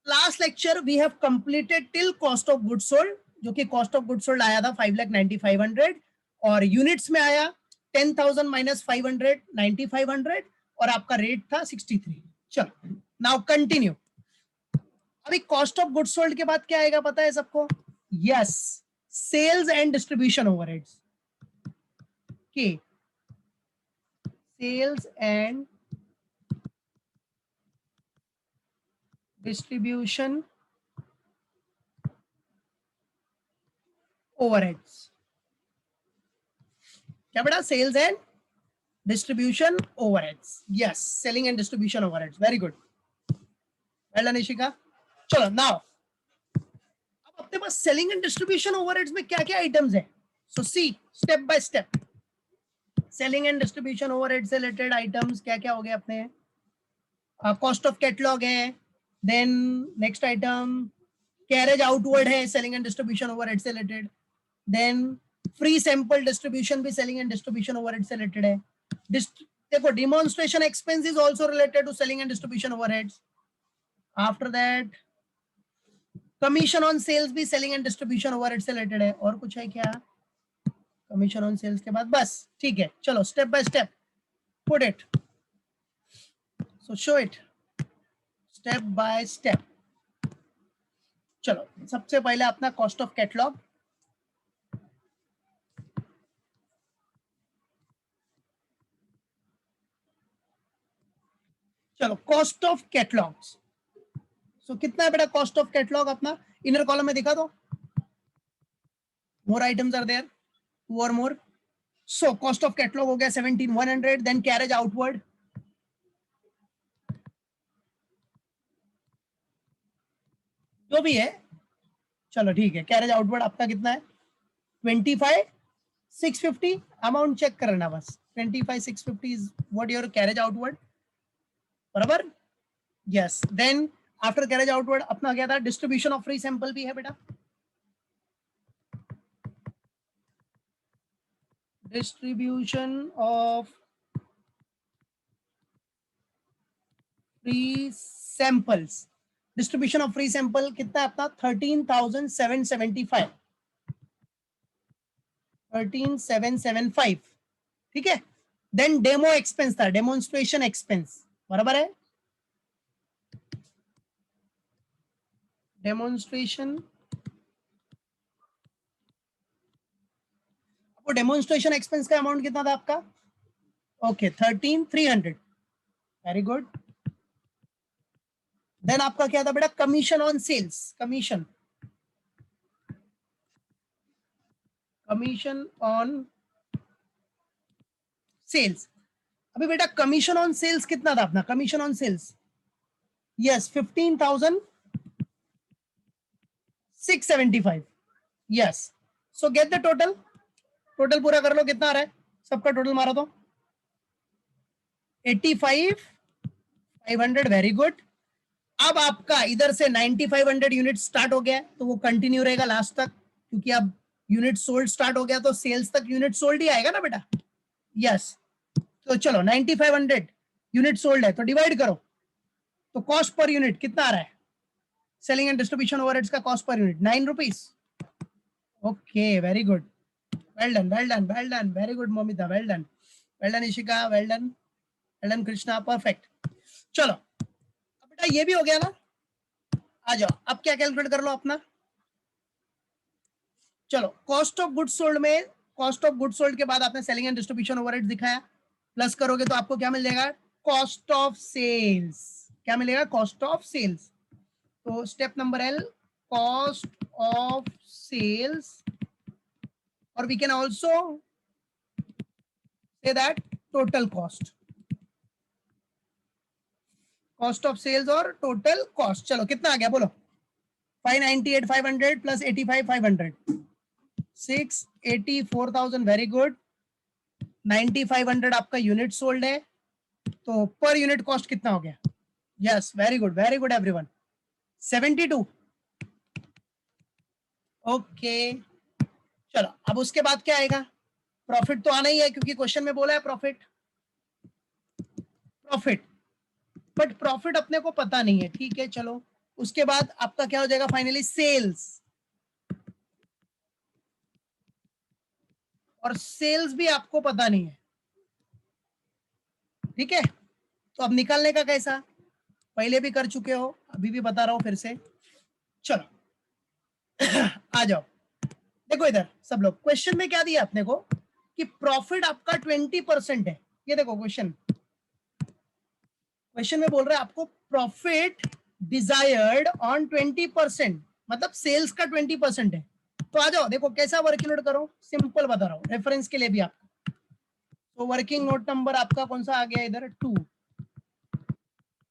Last lecture we have completed till cost of good sold, जो कि cost of good sold आया था 5,95,500 और यूनिट्स में आया 10,000 माइनस 500 9,500 और आपका रेट था 63। चलो नाउ कंटिन्यू। अभी कॉस्ट ऑफ गुड सोल्ड के बाद क्या आएगा पता है सबको? Yes, sales and distribution overheads के सेल्स एंड डिस्ट्रीब्यूशन ओवरहेड्स। क्या बेटा? Sales and distribution overheads. Yes, selling and distribution overheads. Very good, well done Ishika. चलो नाउ अब अपने पास सेलिंग एंड डिस्ट्रीब्यूशन ओवरहेड्स में क्या क्या आइटम्स है? So see step by step. Selling and distribution overhead से रिलेटेड आइटम्स क्या क्या हो गए अपने? कॉस्ट ऑफ कैटलॉग है, then next item carriage outward है, सेलिंग एंड डिस्ट्रीब्यूशन ओवरहेड से related. Then free sample distribution भी सेलिंग एंड डिस्ट्रीब्यूशन ओवरहेड से रिलेटेड है। देखो demonstration expense is also related to selling and distribution overheads. After that commission on sales भी selling and distribution overhead से related है। और कुछ है क्या? कमीशन ऑन सेल्स के बाद बस, ठीक है। चलो step by step put it, so show it step by step. चलो सबसे पहले अपना कॉस्ट ऑफ कैटलॉग। चलो कॉस्ट ऑफ कैटलॉग्स, सो कितना है बेटा कॉस्ट ऑफ कैटलॉग अपना? इनर कॉलम में दिखा दो। More items are there, two और more. So cost of catalogue हो गया 17,100। देन कैरेज आउटवर्ड, जो भी है चलो ठीक है। कैरेज आउटवर्ड आपका कितना है? 25,650। अमाउंट चेक करना बस। 25,650 is what your carriage outward, बराबर? Yes. Then after carriage outward अपना क्या था? डिस्ट्रीब्यूशन ऑफ फ्री सैंपल भी है बेटा। Distribution of free samples, distribution of free sample कितना है अपना? 13,775। 13,775, ठीक है। देन डेमो एक्सपेंस था, डेमोन्स्ट्रेशन एक्सपेंस, बराबर है? डेमोन्स्ट्रेशन, आपको डेमोन्स्ट्रेशन एक्सपेंस का अमाउंट कितना था आपका? ओके 13,300। Very good. देन आपका क्या था बेटा? Commission on sales, commission on sales. अभी बेटा कमीशन ऑन सेल्स कितना था अपना? Commission on sales, yes 15,675। Yes. So get the total, total पूरा कर लो, कितना आ रहा है? सबका टोटल मारा तो 85,500। Very good. अब आपका इधर से 9,500 यूनिट स्टार्ट हो गया, तो वो कंटिन्यू रहेगा लास्ट तक, क्योंकि अब यूनिट सोल्ड स्टार्ट हो गया तो सेल्स तक यूनिट सोल्ड ही आएगा ना बेटा। यस। तो चलो 9,500 यूनिट सोल्ड है तो डिवाइड करो, तो कॉस्ट पर यूनिट कितना आ रहा है? सेलिंग एंड डिस्ट्रीब्यूशन ओवरहेड्स का cost per unit 9 rupees. Okay very good, well done well done well done, very good Moumita, well done well done Ishika, well done Krishna, perfect. चलो अब बेटा ये भी हो गया ना, आ जाओ अब क्या कैलकुलेट कर लो अपना। चलो कॉस्ट ऑफ गुड सोल्ड में, कॉस्ट ऑफ गुड सोल्ड के बाद आपने सेलिंग एंड डिस्ट्रीब्यूशन ओवरहेड दिखाया, प्लस करोगे तो आपको क्या मिल जाएगा? Cost of sales. क्या मिलेगा? Cost of sales. तो step number L, cost of sales, और we can also say that total cost, cost of sales और टोटल कॉस्ट। चलो कितना आ गया बोलो? 598,500 प्लस 85,500, 684,000। Very good. 9,500 आपका यूनिट सोल्ड है, तो पर यूनिट कॉस्ट कितना हो गया? Yes very good everyone, 72। Okay चलो अब उसके बाद क्या आएगा? प्रॉफिट तो आना ही है, क्योंकि क्वेश्चन में बोला है प्रॉफिट, प्रॉफिट, बट प्रॉफिट अपने को पता नहीं है, ठीक है चलो उसके बाद आपका क्या हो जाएगा फाइनली सेल्स, और सेल्स भी आपको पता नहीं है, ठीक है। तो अब निकालने का कैसा, पहले भी कर चुके हो, अभी भी बता रहा हूं फिर से। चलो आ जाओ, देखो इधर सब लोग, क्वेश्चन में क्या दिया अपने को कि प्रॉफिट आपका 20% है। ये देखो क्वेश्चन, क्वेश्चन में बोल रहा है आपको प्रॉफिट डिजायर्ड ऑन 20%, मतलब सेल्स का 20% है। तो आ जाओ, देखो कैसा वर्किंग नोट करो, सिंपल बता रहा हूँ रेफरेंस के लिए भी आपको। तो वर्किंग नोट नंबर आपका कौन सा आ गया इधर 2।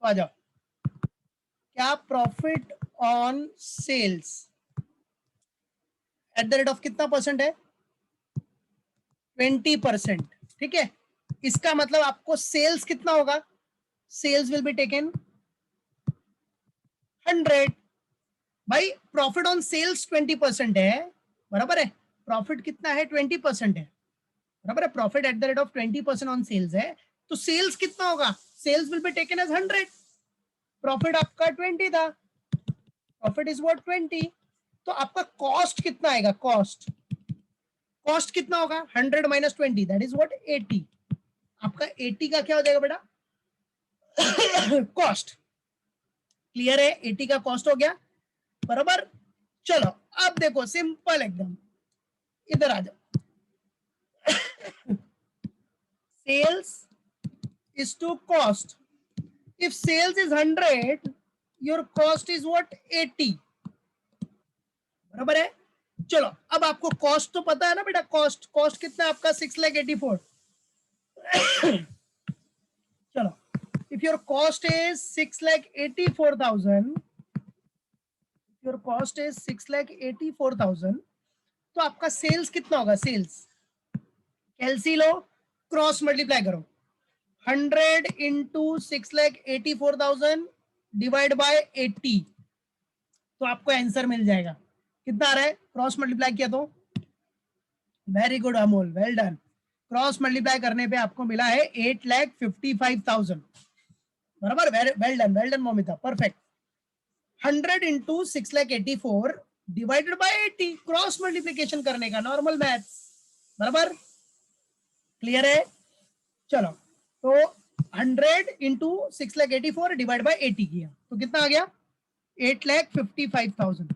तो आ जाओ, क्या profit on sales at the rate of कितना परसेंट है, 20%, ठीक है। इसका मतलब आपको सेल्स कितना होगा, सेल्स विल बी टेकन 100। भाई प्रॉफिट ऑन सेल्स 20% है, बराबर है, प्रॉफिट कितना है 20% है, बराबर है, profit at the rate of 20% on sales है, तो सेल्स कितना होगा, sales will be taken as 100, प्रॉफिट आपका 20 था, प्रॉफिट इज व्हाट 20। तो आपका कॉस्ट कितना आएगा, कॉस्ट, कॉस्ट कितना होगा 100 माइनस 20, दैट इज व्हाट 80। आपका 80 का क्या हो जाएगा बेटा कॉस्ट, क्लियर है, 80 का कॉस्ट हो गया, बराबर। चलो अब देखो सिंपल एकदम, इधर आ जाओ, sales is to cost, if sales is 100 your cost is what 80, बराबर है। चलो अब आपको कॉस्ट तो पता है ना बेटा, कॉस्ट, कॉस्ट कितना है आपका 6,84,000। चलो if your cost is 6,84,000, your cost is 6,84,000, तो आपका सेल्स कितना होगा, सेल्स कैलसी लो, क्रॉस मल्टीप्लाई करो, 100 इंटू 6,84,000 डिवाइड बाय 80, तो आपको आंसर मिल जाएगा, कितना आ रहा है, क्रॉस मल्टीप्लाई किया तो, very good Amol, well done, cross multiply करने पे आपको मिला है 8,55,000, बराबर, well done Moumita, perfect. 100 into 6,84,000 divided by 80, cross multiplication करने का नॉर्मल मैथ्स, बराबर, क्लियर है। चलो तो 100 इंटू 6,84,000 डिवाइड बाय 80 किया तो कितना आ गया, 8,55,000,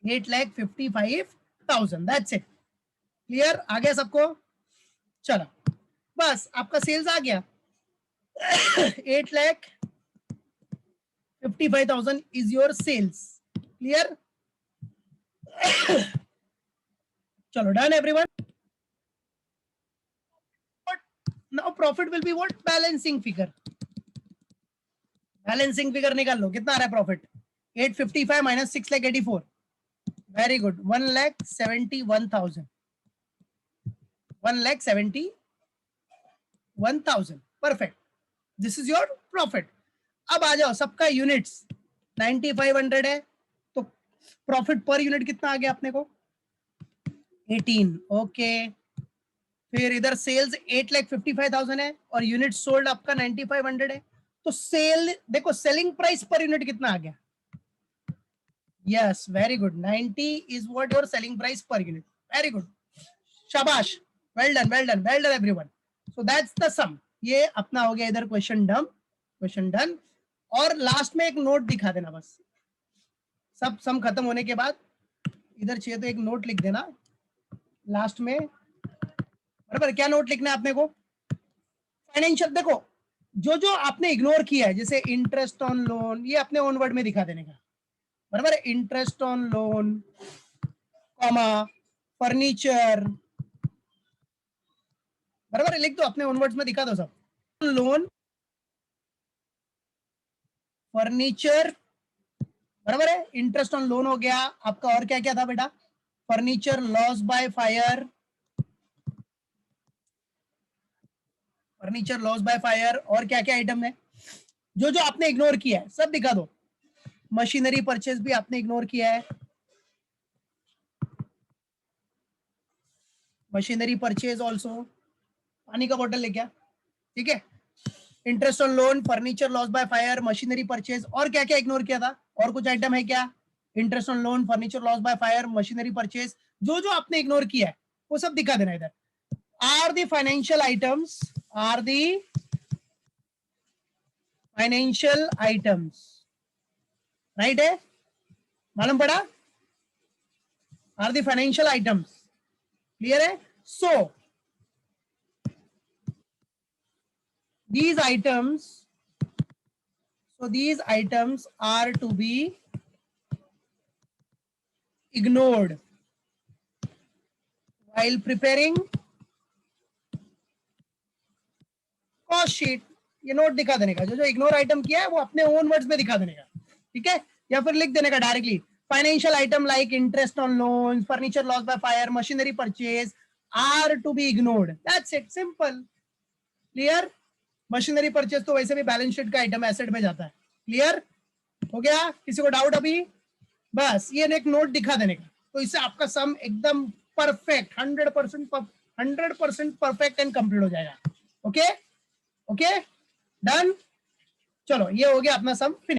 8,55,000, दैट्स इट, क्लियर, आ गया सबको। चलो बस आपका सेल्स आ गया 8,55,000 इज योर सेल्स, क्लियर। चलो done everyone, now profit will be what, balancing figure, balancing figure निकाल लो, कितना आ रहा है profit, 855 minus 6,84,000, very good, 1,71,000, 1,71,000, perfect, this is your profit. अब आ जाओ सबका यूनिट्स 9,500 है, तो प्रॉफिट पर यूनिट कितना आ गया अपने को 18, ओके। फिर इधर सेल्स 8,55,000 है और यूनिट सोल्ड आपका 9,500 है, तो सेल देखो सेलिंग प्राइस पर यूनिट कितना आ गया, yes very good, 90 is what your selling price per unit, very good, शाबाश, well done well done well done everyone, so that's the sum, ये अपना हो गया इधर क्वेश्चन डन, क्वेश्चन डन। और लास्ट में एक नोट दिखा देना बस, सब सम खत्म होने के बाद इधर चाहिए तो एक नोट लिख देना लास्ट में, बराबर, क्या नोट लिखना है आपने को, फाइनेंशियल, देखो जो जो आपने इग्नोर किया है जैसे इंटरेस्ट ऑन लोन, ये अपने ओन वर्ड में दिखा देने का, बराबर, interest on loan, comma, furniture, बराबर, लिख दो अपने ओन वर्ड्स में दिखा दो सब, लोन, फर्नीचर, बराबर है, इंटरेस्ट ऑन लोन हो गया आपका, और क्या क्या था बेटा, furniture, loss by fire, furniture loss by fire, और क्या क्या आइटम है जो जो आपने इग्नोर किया है सब दिखा दो, मशीनरी परचेज भी आपने इग्नोर किया है, मशीनरी परचेज ऑल्सो, पानी का बोतल लेके आ, ठीक है। Interest on loan, furniture loss by fire, machinery purchase, और क्या क्या इग्नोर किया था? और कुछ आइटम है क्या? Interest on loan, furniture loss by fire, machinery purchase, जो जो आपने इग्नोर किया है वो सब दिखा देना इधर. Are the financial items, are the financial items, right है? मालूम पड़ा? Are the financial items. Clear है? So these items, so these items are to be ignored while preparing cost sheet. ये नोट दिखा देने का, जो जो इग्नोर आइटम किया है वो अपने ओन वर्ड्स में दिखा देने का, ठीक है? या फिर लिख देने का directly, financial item like interest on loan, furniture loss by fire, machinery purchase are to be ignored. That's it, simple. Clear? Machinery purchase तो वैसे भी बैलेंस शीट का आइटम, एसेट में जाता है. क्लियर हो गया? किसी को डाउट अभी? बस ये एक नोट दिखा देने का, तो इससे आपका सम एकदम परफेक्ट, 100% परफेक्ट एंड कंप्लीट हो जाएगा. Okay okay, done. चलो, ये हो गया अपना सम फिनिश.